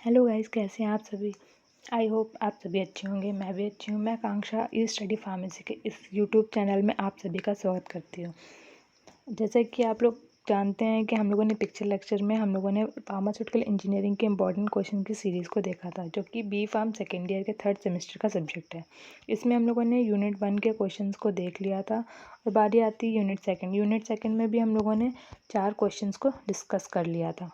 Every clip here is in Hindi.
हेलो गाइस, कैसे हैं आप सभी। आई होप आप सभी अच्छे होंगे। मैं भी अच्छी हूँ। मैं आकांक्षा ई स्टडी फार्मेसी के इस यूट्यूब चैनल में आप सभी का स्वागत करती हूँ। जैसे कि आप लोग जानते हैं कि हम लोगों ने पिक्चर लेक्चर में हम लोगों ने फार्मास्यूटिकल इंजीनियरिंग के इंपॉर्टेंट क्वेश्चन की सीरीज़ को देखा था, जो कि बी फार्म सेकेंड ईयर के थर्ड सेमेस्टर का सब्जेक्ट है। इसमें हम लोगों ने यूनिट 1 के क्वेश्चन को देख लिया था और बारी आती है यूनिट सेकेंड में भी हम लोगों ने 4 क्वेश्चन को डिस्कस कर लिया था।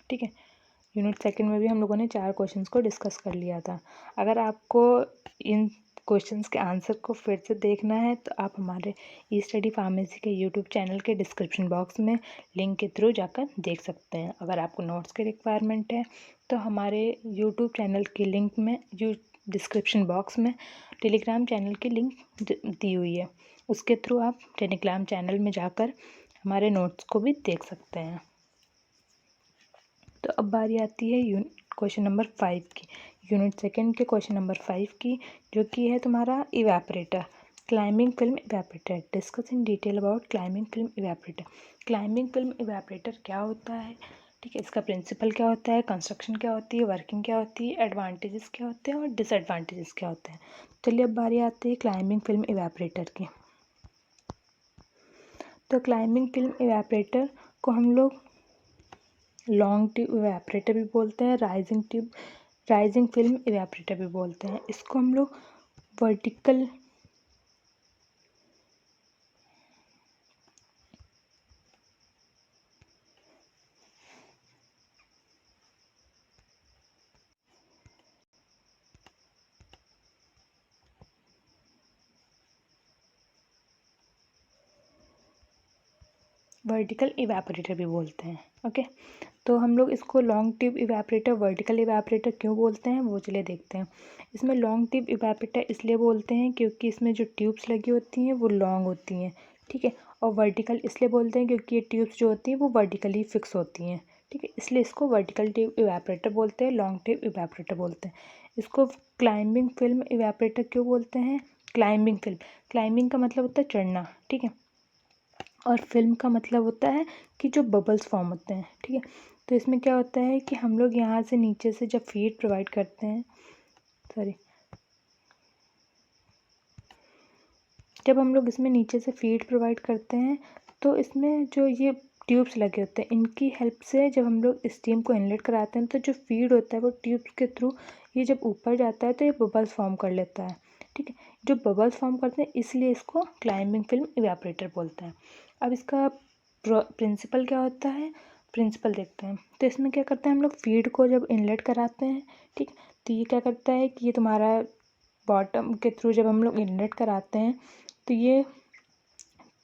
ठीक है, यूनिट सेकंड में भी हम लोगों ने 4 क्वेश्चंस को डिस्कस कर लिया था। अगर आपको इन क्वेश्चंस के आंसर को फिर से देखना है तो आप हमारे ई स्टडी फार्मेसी के यूट्यूब चैनल के डिस्क्रिप्शन बॉक्स में लिंक के थ्रू जाकर देख सकते हैं। अगर आपको नोट्स की रिक्वायरमेंट है तो हमारे यूट्यूब चैनल के लिंक में डिस्क्रिप्शन बॉक्स में टेलीग्राम चैनल की लिंक दी हुई है। उसके थ्रू आप टेलीग्राम चैनल में जाकर हमारे नोट्स को भी देख सकते हैं। तो अब बारी आती है क्वेश्चन नंबर 5 की, यूनिट सेकंड के क्वेश्चन नंबर 5 की, जो कि है तुम्हारा evaporator, climbing film evaporator. Discuss in detail about climbing film evaporator. Climbing film evaporator क्या होता है, ठीक है, इसका प्रिंसिपल क्या होता है, कंस्ट्रक्शन क्या होती है, वर्किंग क्या होती है, एडवांटेजेस क्या होते हैं और डिसएडवांटेजेस क्या होते हैं। चलिए अब बारी आती है क्लाइंबिंग फिल्म इवेपरेटर की। तो क्लाइंबिंग फिल्म इवेपरेटर को हम लोग लॉन्ग ट्यूब इवेपरेटर भी बोलते हैं, राइजिंग फिल्म इवेपरेटर भी बोलते हैं। इसको हम लोग वर्टिकल इवेपरेटर भी बोलते हैं। ओके, तो हम लोग इसको long tube evaporator, vertical evaporator क्यों बोलते हैं वो चलिए देखते हैं। इसमें लॉन्ग ट्यूब इवेपरेटर इसलिए बोलते हैं क्योंकि इसमें जो ट्यूब्स लगी होती हैं वो लॉन्ग होती हैं, ठीक है। और वर्टिकल इसलिए बोलते हैं क्योंकि ये ट्यूब्स जो होती हैं वो वर्टिकली फिक्स होती हैं, ठीक है, इसलिए इसको वर्टिकल ट्यूब इवेपरेटर बोलते हैं, लॉन्ग ट्यूब इवेपरेटर बोलते हैं। इसको क्लाइंबिंग फिल्म इवेपरेटर क्यों बोलते हैं। क्लाइंबिंग का मतलब होता है चढ़ना, ठीक है, और फिल्म का मतलब होता है कि जो बबल्स फॉर्म होते हैं, ठीक है। तो इसमें क्या होता है कि हम लोग यहाँ से नीचे से जब फीड प्रोवाइड करते हैं, जब हम लोग इसमें नीचे से फीड प्रोवाइड करते हैं तो इसमें जो ये ट्यूब्स लगे होते हैं इनकी हेल्प से जब हम लोग स्टीम को इनलेट कराते हैं तो जो फीड होता है वो ट्यूब्स के थ्रू ये जब ऊपर जाता है तो ये बबल्स फॉर्म कर लेता है, ठीक है। जो बबल्स फॉर्म करते हैं इसलिए इसको क्लाइंबिंग फिल्म इवेपरेटर बोलते हैं। अब इसका प्रिंसिपल क्या होता है, प्रिंसिपल देखते हैं। तो इसमें क्या करते हैं हम लोग फीड को जब इनलेट कराते हैं, ठीक, तो ये क्या करता है कि ये तुम्हारा बॉटम के थ्रू जब हम लोग इनलेट कराते हैं तो ये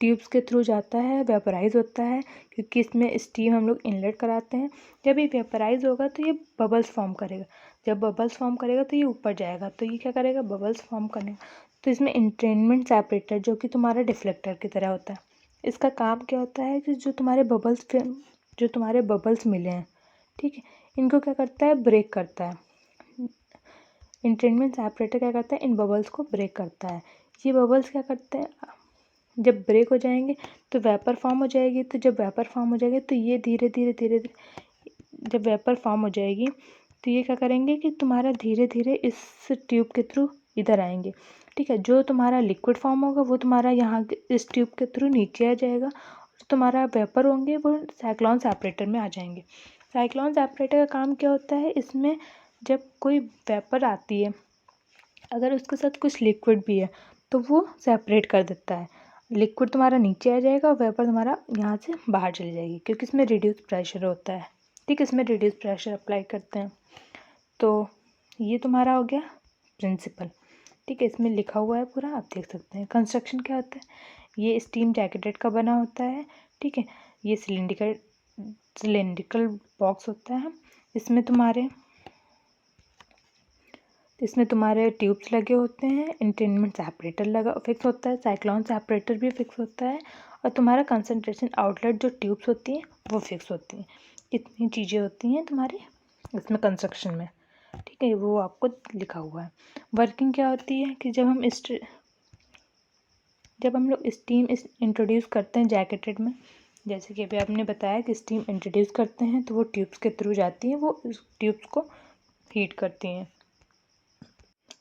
ट्यूब्स के थ्रू जाता है, वेपराइज होता है, क्योंकि इसमें स्टीम हम लोग इनलेट कराते हैं। जब ये वेपराइज होगा तो ये बबल्स फॉर्म करेगा, जब बबल्स फॉर्म करेगा तो ये ऊपर जाएगा, तो ये क्या करेगा, बबल्स फॉर्म करेगा। तो इसमें इंट्रेनमेंट सेपरेटर जो कि तुम्हारा डिफ्लेक्टर की तरह होता है, इसका काम क्या होता है कि जो तुम्हारे बबल्स मिले हैं, ठीक है, इनको क्या करता है, ब्रेक करता है। इंट्रेनमेंट सेपरेटर क्या करता है, इन बबल्स को ब्रेक करता है। ये बबल्स क्या करते हैं, जब ब्रेक हो जाएंगे तो वेपर फॉर्म हो जाएगी, तो जब वेपर फॉर्म हो जाएगी तो ये धीरे धीरे जब वेपर फॉर्म हो जाएगी तो ये क्या करेंगे कि तुम्हारा धीरे धीरे इस ट्यूब के थ्रू इधर आएंगे, ठीक है। जो तुम्हारा लिक्विड फॉर्म होगा वो तुम्हारा यहाँ इस ट्यूब के थ्रू नीचे आ जाएगा, और तुम्हारा वेपर होंगे वो साइक्लोन सेपरेटर में आ जाएंगे। साइक्लोन सेपरेटर का काम क्या होता है, इसमें जब कोई वेपर आती है अगर उसके साथ कुछ लिक्विड भी है तो वो सेपरेट कर देता है। लिक्विड तुम्हारा नीचे आ जाएगा और वेपर तुम्हारा यहाँ से बाहर चली जाएगी, क्योंकि इसमें रिड्यूस प्रेशर होता है, ठीक है, इसमें रिड्यूस प्रेशर अप्लाई करते हैं। तो ये तुम्हारा हो गया प्रिंसिपल, ठीक है, इसमें लिखा हुआ है पूरा, आप देख सकते हैं। कंस्ट्रक्शन क्या होता है, ये स्टीम जैकेटेड का बना होता है, ठीक है। ये सिलेंड्रिकल बॉक्स होता है, इसमें तुम्हारे ट्यूब्स लगे होते हैं, इंट्रेनमेंट सेपरेटर लगा फिक्स होता है, साइक्लोन सेपरेटर भी फिक्स होता है, और तुम्हारा कंसंट्रेशन आउटलेट जो ट्यूब्स होती हैं वो फिक्स होती हैं। इतनी चीज़ें होती हैं तुम्हारी इसमें कंस्ट्रक्शन में, ठीक है, वो आपको लिखा हुआ है। वर्किंग क्या होती है कि जब हम लोग स्टीम इंट्रोड्यूस करते हैं जैकेटेड में, जैसे कि अभी आपने बताया कि स्टीम इंट्रोड्यूस करते हैं तो वो ट्यूब्स के थ्रू जाती है, वो ट्यूब्स को हीट करती हैं।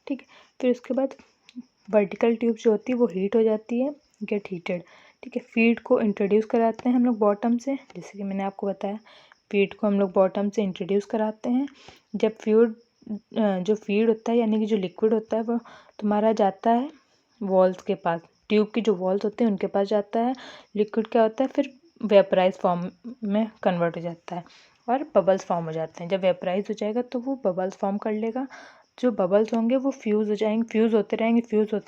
ठीक है, फिर उसके बाद वर्टिकल ट्यूब जो होती है वो हीट हो जाती है, गेट हीटेड। ठीक है, फीड को इंट्रोड्यूस कराते हैं हम लोग बॉटम से, जैसे कि मैंने आपको बताया फीड को हम लोग बॉटम से इंट्रोड्यूस कराते हैं। जब जो फीड होता है यानी कि जो लिक्विड होता है वो तुम्हारा जाता है वॉल्स के पास, ट्यूब की जो वॉल्स होते हैं उनके पास जाता है। लिक्विड क्या होता है फिर वेपराइज फॉर्म में कन्वर्ट हो जाता है और बबल्स फॉर्म हो जाते हैं। जब वेपराइज हो जाएगा तो वो बबल्स फॉर्म कर लेगा। जो बबल्स होंगे वो फ्यूज़ हो जाएंगे, फ्यूज़ होते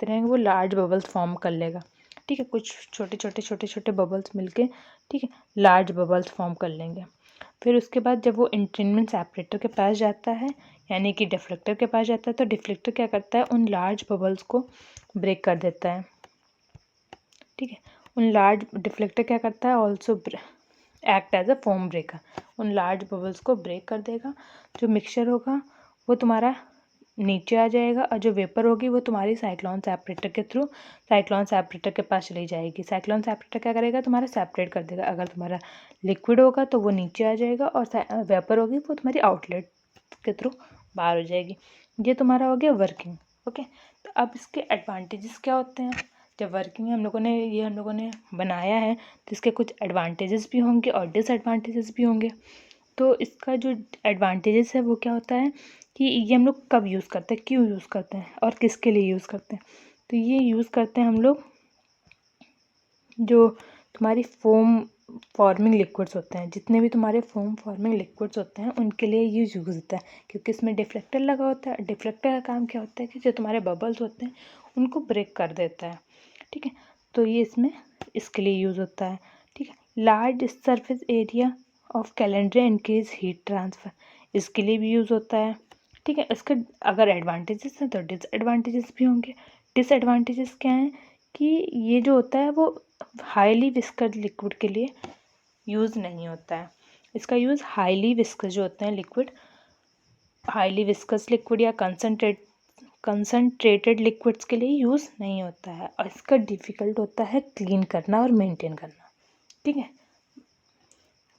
रहेंगे, वो लार्ज बबल्स फॉर्म कर लेगा। ठीक है, कुछ छोटे छोटे बबल्स मिलके ठीक है लार्ज बबल्स फॉर्म कर लेंगे। फिर उसके बाद जब वो इंट्रेनमेंट सेपरेटर के पास जाता है यानी कि डिफ्लेक्टर के पास जाता है, तो डिफ्लेक्टर क्या करता है उन लार्ज बबल्स को ब्रेक कर देता है। ठीक है, उन लार्ज डिफ्लेक्टर क्या करता है also act as a foam breaker, उन लार्ज बबल्स को ब्रेक कर देगा। जो मिक्सचर होगा वो तुम्हारा नीचे आ जाएगा और जो वेपर होगी वो तुम्हारी साइक्लोन सेपरेटर के थ्रू साइक्लोन सेपरेटर के पास चली जाएगी। साइक्लोन सेपरेटर क्या करेगा तुम्हारा सेपरेट कर देगा। अगर तुम्हारा लिक्विड होगा तो वो नीचे आ जाएगा और वेपर होगी वो तुम्हारी आउटलेट के थ्रू बाहर हो जाएगी। ये तुम्हारा हो गया वर्किंग। ओके, तो अब इसके एडवांटेजेस क्या होते हैं। जब वर्किंग हम लोगों ने बनाया है तो इसके कुछ एडवांटेजेस भी होंगे और डिसएडवांटेजेस भी होंगे। तो इसका जो एडवांटेजेस है वो क्या होता है कि ये हम लोग कब यूज़ करते हैं, क्यों यूज़ करते हैं और किसके लिए यूज़ करते हैं। तो ये यूज़ करते हैं हम लोग जो तुम्हारी फोम फॉर्मिंग लिक्विड्स होते हैं, जितने भी तुम्हारे फोम फॉर्मिंग लिक्विड्स होते हैं उनके लिए ये यूज़ होता है, क्योंकि इसमें डिफ्लेक्टर लगा होता है। डिफ्लेक्टर का काम क्या होता है कि जो तुम्हारे बबल्स होते हैं उनको ब्रेक कर देता है। ठीक है, तो ये इसके लिए यूज़ होता है। ठीक है, large surface area of calendar increase heat transfer, इसके लिए भी यूज़ होता है। ठीक है, इसके अगर एडवांटेजेस हैं तो डिसएडवांटेजेस भी होंगे। डिसएडवांटेजेस क्या हैं कि ये जो होता है वो हाईली विस्कस लिक्विड के लिए यूज़ नहीं होता है। इसका यूज़ हाईली विस्कस जो होते हैं लिक्विड, हाईली विस्कस लिक्विड या कंसनट्रेटेड लिक्विड्स के लिए यूज़ नहीं होता है और इसका डिफ़िकल्ट होता है क्लीन करना और मेंटेन करना। ठीक है,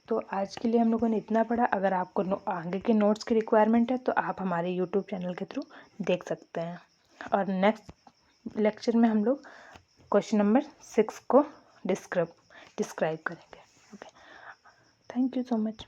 तो आज के लिए हम लोगों ने इतना पढ़ा। अगर आपको आगे के नोट्स की रिक्वायरमेंट है तो आप हमारे यूट्यूब चैनल के थ्रू देख सकते हैं और नेक्स्ट लेक्चर में हम लोग क्वेश्चन नंबर 6 को डिस्क्राइब करेंगे। Okay, thank you so much.